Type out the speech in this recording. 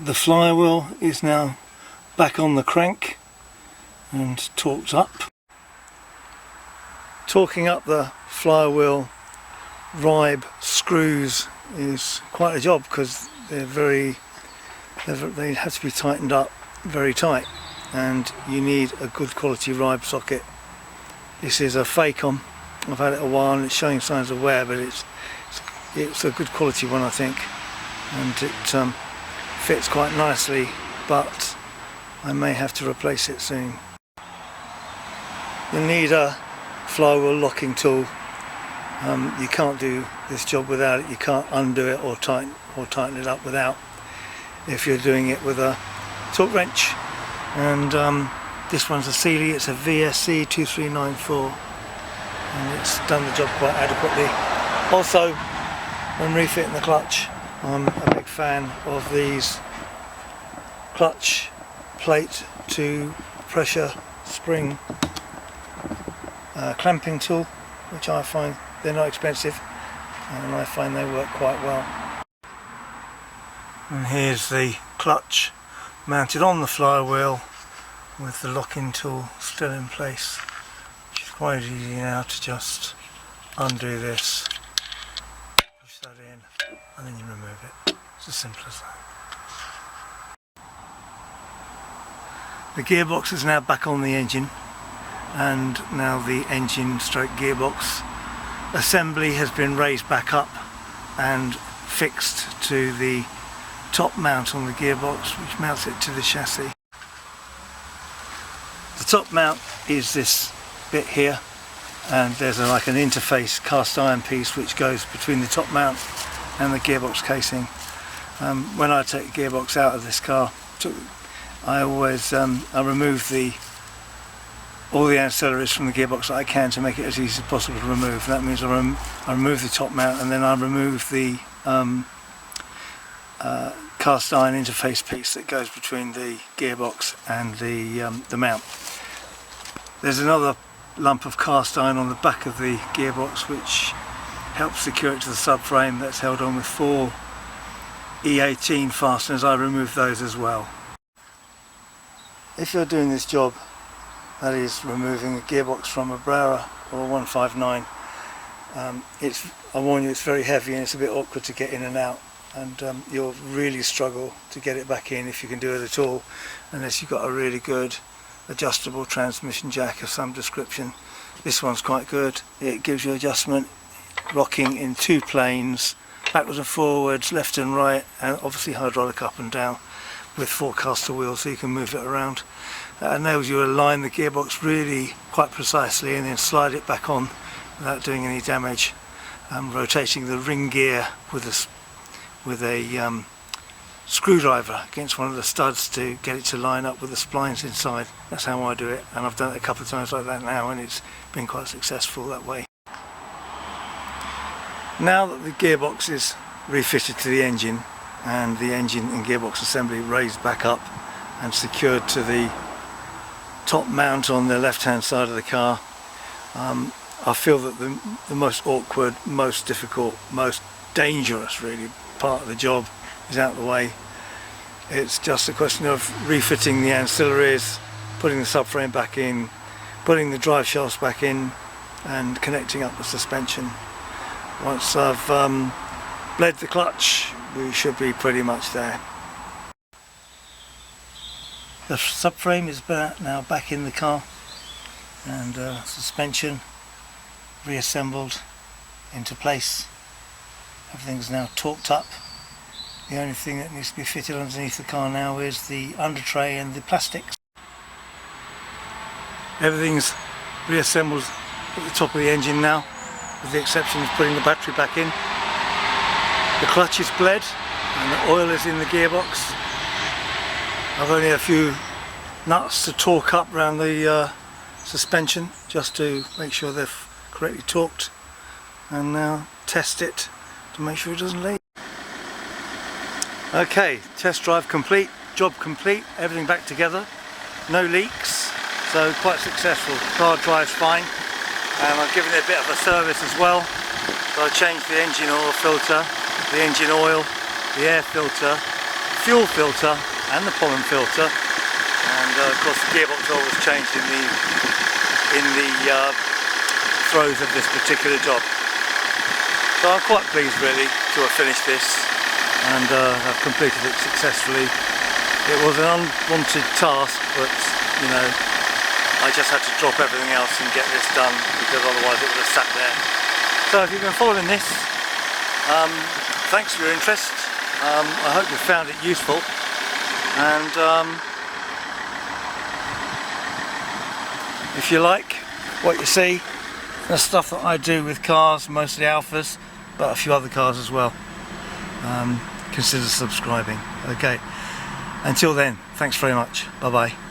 The flywheel is now back on the crank and torqued up. Torquing up the flywheel ribe screws is quite a job because they have to be tightened up very tight, and you need a good quality ribe socket. This is a Facom. I've had it a while and it's showing signs of wear, but it's a good quality one, I think, and it fits quite nicely, but I may have to replace it soon. You'll need a flywheel locking tool. You can't do this job without it. You can't undo it or tighten it up without, if you're doing it with a torque wrench. And this one's a Sealy. It's a VSC 2394, and it's done the job quite adequately. Also, when refitting the clutch, I'm a big fan of these clutch plate to pressure spring clamping tool, which I find they're not expensive and I find they work quite well. And here's the clutch mounted on the flywheel with the locking tool still in place, which is quite easy now to just undo this, push that in, and then you remove it. It's as simple as that. The gearbox is now back on the engine, and now the engine stroke gearbox assembly has been raised back up and fixed to the top mount on the gearbox, which mounts it to the chassis. The top mount is this bit here, and there's like an interface cast iron piece which goes between the top mount and the gearbox casing. When I take the gearbox out of this car, I always I remove all the ancillaries from the gearbox that I can to make it as easy as possible to remove. That means I remove the top mount, and then I remove the cast iron interface piece that goes between the gearbox and the mount. There's another lump of cast iron on the back of the gearbox which helps secure it to the subframe. That's held on with 4 E18 fasteners. I remove those as well. If you're doing this job, that is removing a gearbox from a Brera or a 159, I warn you, it's very heavy and it's a bit awkward to get in and out, and you'll really struggle to get it back in, if you can do it at all, unless you've got a really good adjustable transmission jack of some description. This one's quite good. It gives you adjustment, rocking in 2 planes, backwards and forwards, left and right, and obviously hydraulic up and down with 4 caster wheels so you can move it around. That enables you to align the gearbox really quite precisely and then slide it back on without doing any damage. Rotating the ring gear with a screwdriver against one of the studs to get it to line up with the splines inside. That's how I do it, and I've done it a couple of times like that now, and it's been quite successful that way. Now that the gearbox is refitted to the engine, and the engine and gearbox assembly raised back up and secured to the top mount on the left hand side of the car, I feel that the most awkward, most difficult, most dangerous really part of the job is out of the way. It's just a question of refitting the ancillaries, putting the subframe back in, putting the drive shafts back in, and connecting up the suspension. Once I've bled the clutch, we should be pretty much there. The subframe is now back in the car, and suspension reassembled into place. Everything's now torqued up. The only thing that needs to be fitted underneath the car now is the under tray and the plastics. Everything's reassembled at the top of the engine now, with the exception of putting the battery back in. The clutch is bled and the oil is in the gearbox. I've only a few nuts to torque up around the suspension just to make sure they're correctly torqued, and now test it to make sure it doesn't leak. Okay, test drive complete, job complete, everything back together, no leaks, so quite successful. The car drives fine, and I've given it a bit of a service as well. So I changed the engine oil filter, the engine oil, the air filter, fuel filter and the pollen filter, and of course the gearbox oil was changed in the throes of this particular job. So I'm quite pleased really to have finished this, and I've completed it successfully. It was an unwanted task, but you know, I just had to drop everything else and get this done, because otherwise it would have sat there. So if you've been following this, thanks for your interest. I hope you found it useful, and if you like what you see, the stuff that I do with cars, mostly Alfas, but a few other cars as well, consider subscribing. Okay, until then, thanks very much. Bye bye.